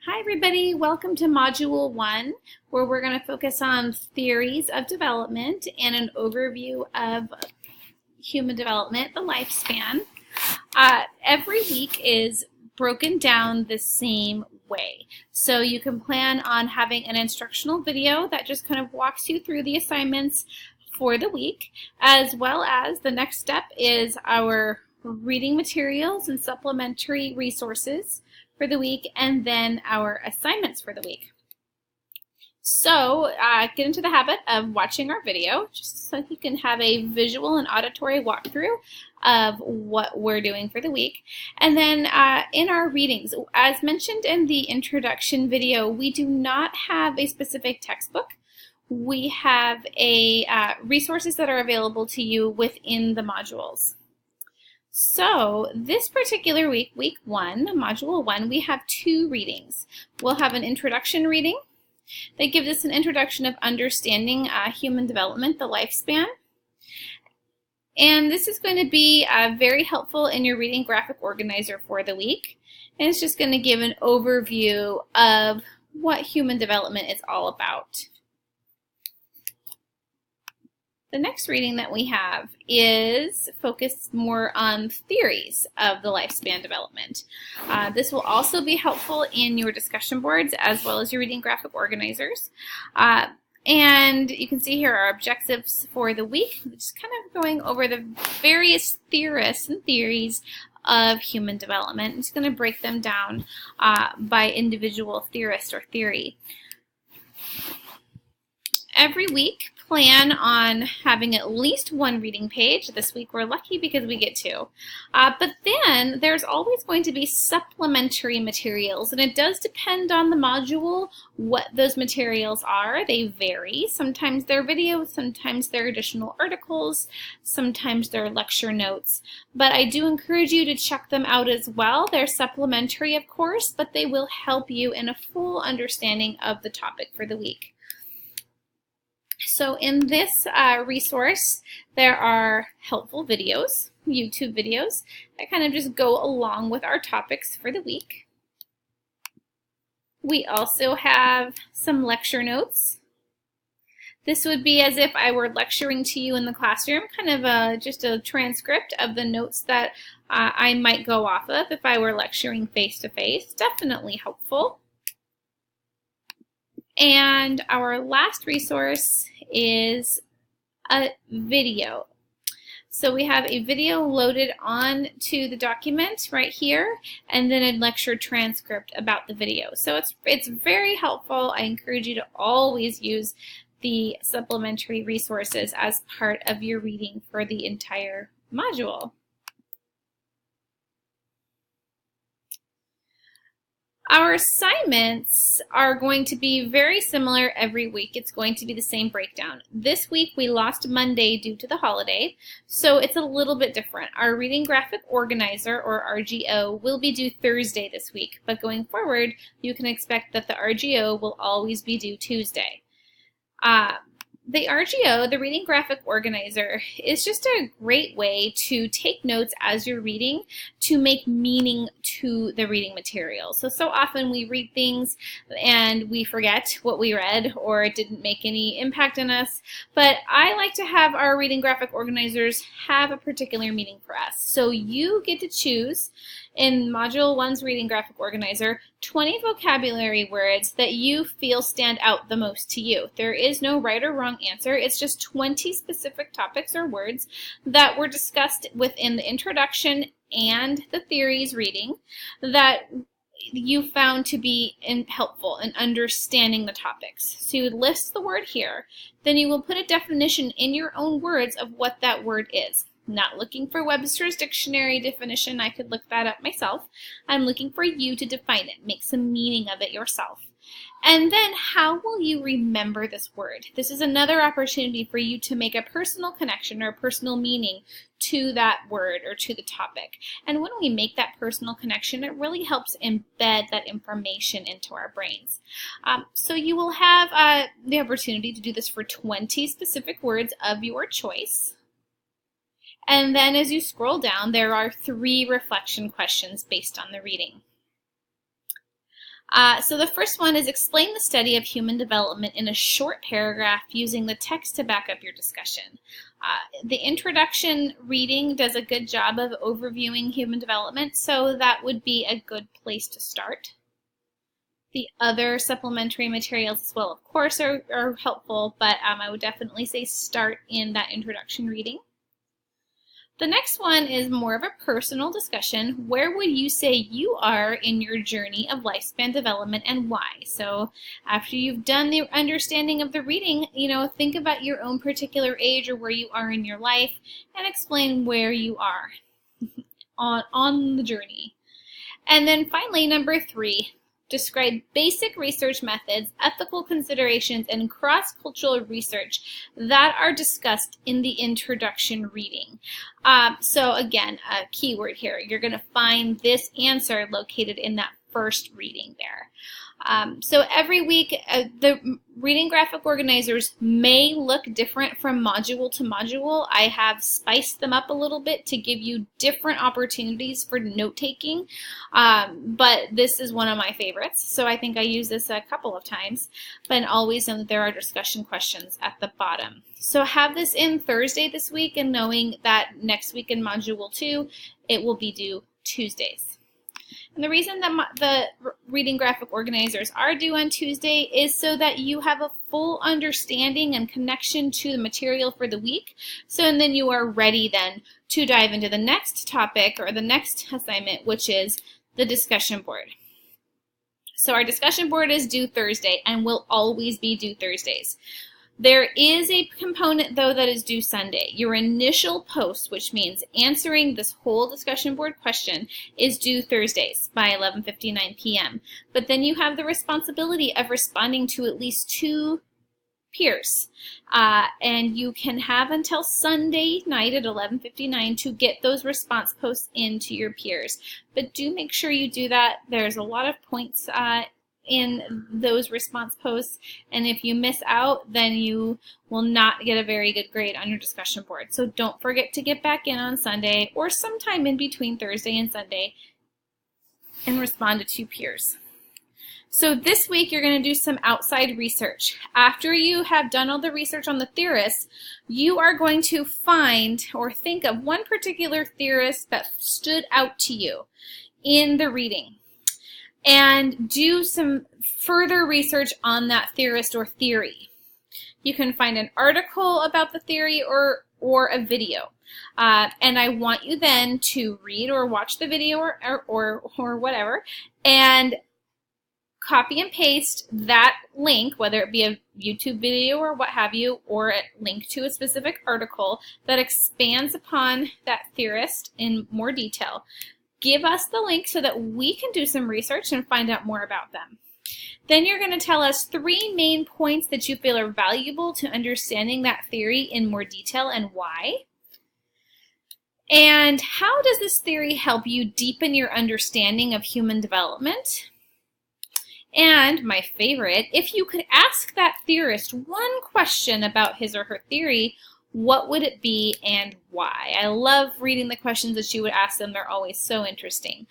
Hi everybody, welcome to Module 1, where we're going to focus on theories of development and an overview of human development, the lifespan. Every week is broken down the same way. So you can plan on having an instructional video that just kind of walks you through the assignments for the week, as well as the next step is our reading materials and supplementary resources for the week, and then our assignments for the week. So get into the habit of watching our video just so you can have a visual and auditory walkthrough of what we're doing for the week. And then in our readings, as mentioned in the introduction video, we do not have a specific textbook. We have resources that are available to you within the modules. So this particular week, week 1, module 1, we have 2 readings. We'll have an introduction reading that gives us an introduction of understanding human development, the lifespan. And this is going to be very helpful in your reading graphic organizer for the week. And it's just going to give an overview of what human development is all about. The next reading that we have is focused more on theories of the lifespan development. This will also be helpful in your discussion boards as well as your reading graphic organizers. And you can see here our objectives for the week, just kind of going over the various theorists and theories of human development. I'm just going to break them down by individual theorist or theory. Every week, plan on having at least 1 reading page. This week we're lucky because we get 2. But then there's always going to be supplementary materials, and it does depend on the module what those materials are. They vary. Sometimes they're videos, sometimes they're additional articles, sometimes they're lecture notes. But I do encourage you to check them out as well. They're supplementary, of course, but they will help you in a full understanding of the topic for the week. So in this resource, there are helpful videos, YouTube videos, that kind of just go along with our topics for the week. We also have some lecture notes. This would be as if I were lecturing to you in the classroom, kind of just a transcript of the notes that I might go off of if I were lecturing face-to-face. Definitely helpful. And our last resource is a video. So we have a video loaded on to the document right here, and then a lecture transcript about the video. So it's very helpful. I encourage you to always use the supplementary resources as part of your reading for the entire module. Our assignments are going to be very similar every week. It's going to be the same breakdown. This week we lost Monday due to the holiday, so it's a little bit different. Our reading graphic organizer, or RGO, will be due Thursday this week, but going forward you can expect that the RGO will always be due Tuesday. The RGO, the Reading Graphic Organizer, is just a great way to take notes as you're reading to make meaning to the reading material. So often we read things and we forget what we read or it didn't make any impact on us, but I like to have our Reading Graphic Organizers have a particular meaning for us. So you get to choose in Module 1's Reading Graphic Organizer 20 vocabulary words that you feel stand out the most to you. There is no right or wrong answer. It's just 20 specific topics or words that were discussed within the introduction and the theories reading that you found to be helpful in understanding the topics. So you would list the word here, then you will put a definition in your own words of what that word is. Not looking for Webster's dictionary definition. I could look that up myself. I'm looking for you to define it. Make some meaning of it yourself. And then how will you remember this word? This is another opportunity for you to make a personal connection or a personal meaning to that word or to the topic. And when we make that personal connection, it really helps embed that information into our brains. So you will have the opportunity to do this for 20 specific words of your choice. And then as you scroll down, there are 3 reflection questions based on the reading. So the first one is explain the study of human development in a short paragraph using the text to back up your discussion. The introduction reading does a good job of overviewing human development, so that would be a good place to start. The other supplementary materials as well, of course, are helpful, but I would definitely say start in that introduction reading. The next one is more of a personal discussion. Where would you say you are in your journey of lifespan development and why? So after you've done the understanding of the reading, think about your own particular age or where you are in your life and explain where you are on the journey. And then finally, number 3, describe basic research methods, ethical considerations, and cross-cultural research that are discussed in the introduction reading. So again, a keyword here. You're going to find this answer located in that first reading there. So every week, the reading graphic organizers may look different from module to module. I have spiced them up a little bit to give you different opportunities for note-taking, but this is one of my favorites, so I think I use this a couple of times, but always there are discussion questions at the bottom. So have this in Thursday this week, and knowing that next week in Module 2, it will be due Tuesdays. And the reason that the reading graphic organizers are due on Tuesday is so that you have a full understanding and connection to the material for the week. And then you are ready then to dive into the next topic or the next assignment, which is the discussion board. So our discussion board is due Thursday and will always be due Thursdays. There is a component, though, that is due Sunday. Your initial post, which means answering this whole discussion board question, is due Thursdays by 11:59 p.m. But then you have the responsibility of responding to at least 2 peers. And you can have until Sunday night at 11:59 to get those response posts into your peers. But do make sure you do that. There's a lot of points in those response posts, and if you miss out, then you will not get a very good grade on your discussion board. So don't forget to get back in on Sunday or sometime in between Thursday and Sunday and respond to 2 peers. So this week you're going to do some outside research. After you have done all the research on the theorists, you are going to find or think of one particular theorist that stood out to you in the reading, and do some further research on that theorist or theory. You can find an article about the theory or a video. And I want you then to read or watch the video or whatever, and copy and paste that link, whether it be a YouTube video or what have you, or a link to a specific article that expands upon that theorist in more detail. Give us the link so that we can do some research and find out more about them. Then you're going to tell us 3 main points that you feel are valuable to understanding that theory in more detail and why. And how does this theory help you deepen your understanding of human development? And my favorite, if you could ask that theorist one question about his or her theory, what would it be and why? I love reading the questions that you would ask them. They're always so interesting.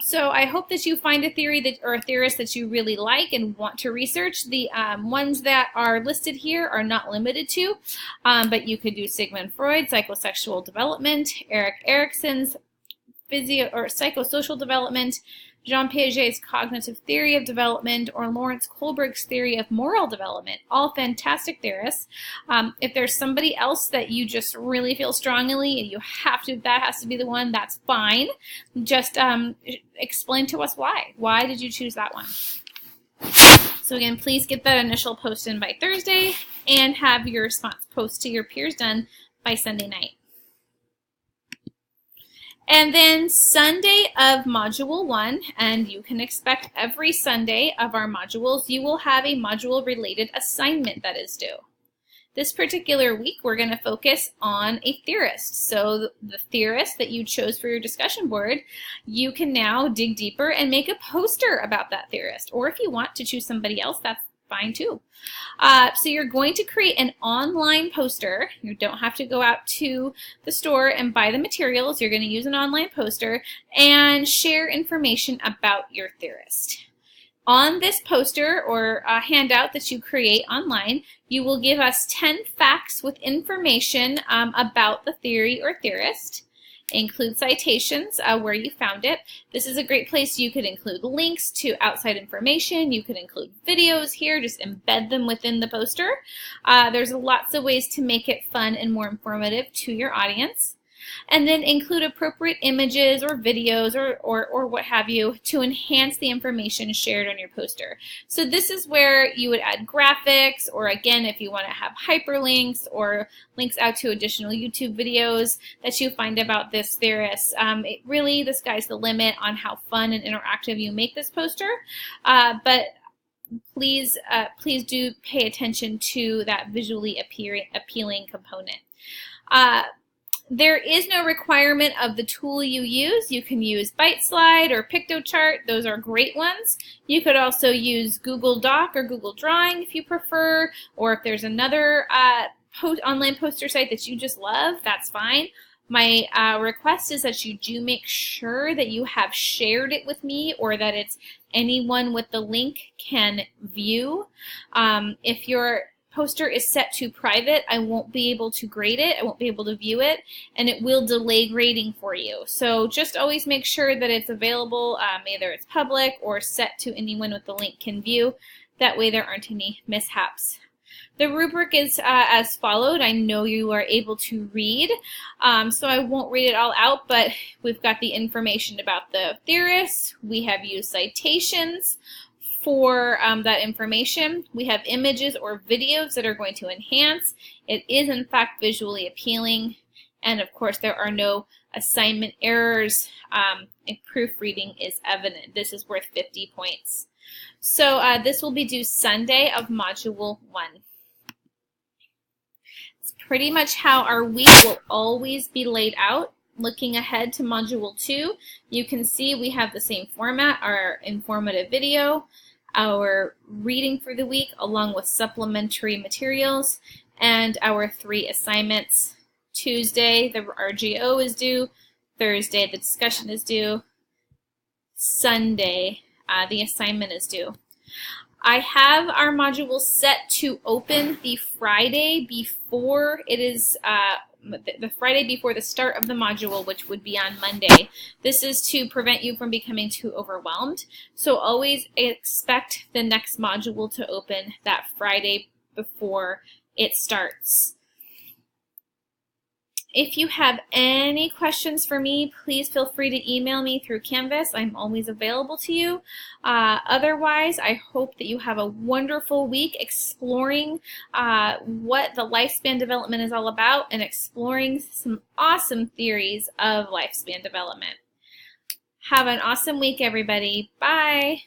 So I hope that you find a theory or a theorist that you really like and want to research. The ones that are listed here are not limited to, but you could do Sigmund Freud, psychosexual development, Erik Erikson's psychosocial development, Jean Piaget's cognitive theory of development, or Lawrence Kohlberg's theory of moral development. All fantastic theorists. If there's somebody else that you just really feel strongly and that has to be the one, that's fine. Just explain to us why. Why did you choose that one? So again, please get that initial post in by Thursday and have your response post to your peers done by Sunday night. And then Sunday of Module 1, and you can expect every Sunday of our modules, you will have a module-related assignment that is due. This particular week, we're going to focus on a theorist. So the theorist that you chose for your discussion board, you can now dig deeper and make a poster about that theorist. Or if you want to choose somebody else, that's fine too. So you're going to create an online poster. You don't have to go out to the store and buy the materials. You're going to use an online poster and share information about your theorist. On this poster or handout that you create online, you will give us 10 facts with information about the theory or theorist. Include citations where you found it. This is a great place. You could include links to outside information. You could include videos here. Just embed them within the poster. There's lots of ways to make it fun and more informative to your audience. And then include appropriate images or videos or what have you to enhance the information shared on your poster. So this is where you would add graphics, or again, if you want to have hyperlinks or links out to additional YouTube videos that you find about this theorist. Really, the sky's the limit on how fun and interactive you make this poster. But please do pay attention to that visually appealing component. There is no requirement of the tool you use. You can use ByteSlide or Piktochart. Those are great ones. You could also use Google Doc or Google Drawing if you prefer, or if there's another online poster site that you just love, that's fine. My request is that you do make sure that you have shared it with me, or that it's anyone with the link can view. If your poster is set to private, I won't be able to grade it, I won't be able to view it, and it will delay grading for you. So just always make sure that it's available, either it's public or set to anyone with the link can view. That way there aren't any mishaps. The rubric is as followed. I know you are able to read, so I won't read it all out, but we've got the information about the theorists. We have used citations for that information. We have images or videos that are going to enhance. It is in fact visually appealing, and of course there are no assignment errors. If proofreading is evident, this is worth 50 points. So this will be due Sunday of Module 1. It's pretty much how our week will always be laid out. Looking ahead to Module 2, you can see we have the same format, our informative video, our reading for the week along with supplementary materials, and our 3 assignments. Tuesday, the RGO is due. Thursday, the discussion is due. Sunday, the assignment is due. I have our module set to open the Friday before it is the Friday before the start of the module, which would be on Monday. This is to prevent you from becoming too overwhelmed. So always expect the next module to open that Friday before it starts. If you have any questions for me, please feel free to email me through Canvas. I'm always available to you. Otherwise, I hope that you have a wonderful week exploring what the lifespan development is all about and exploring some awesome theories of lifespan development. Have an awesome week, everybody. Bye.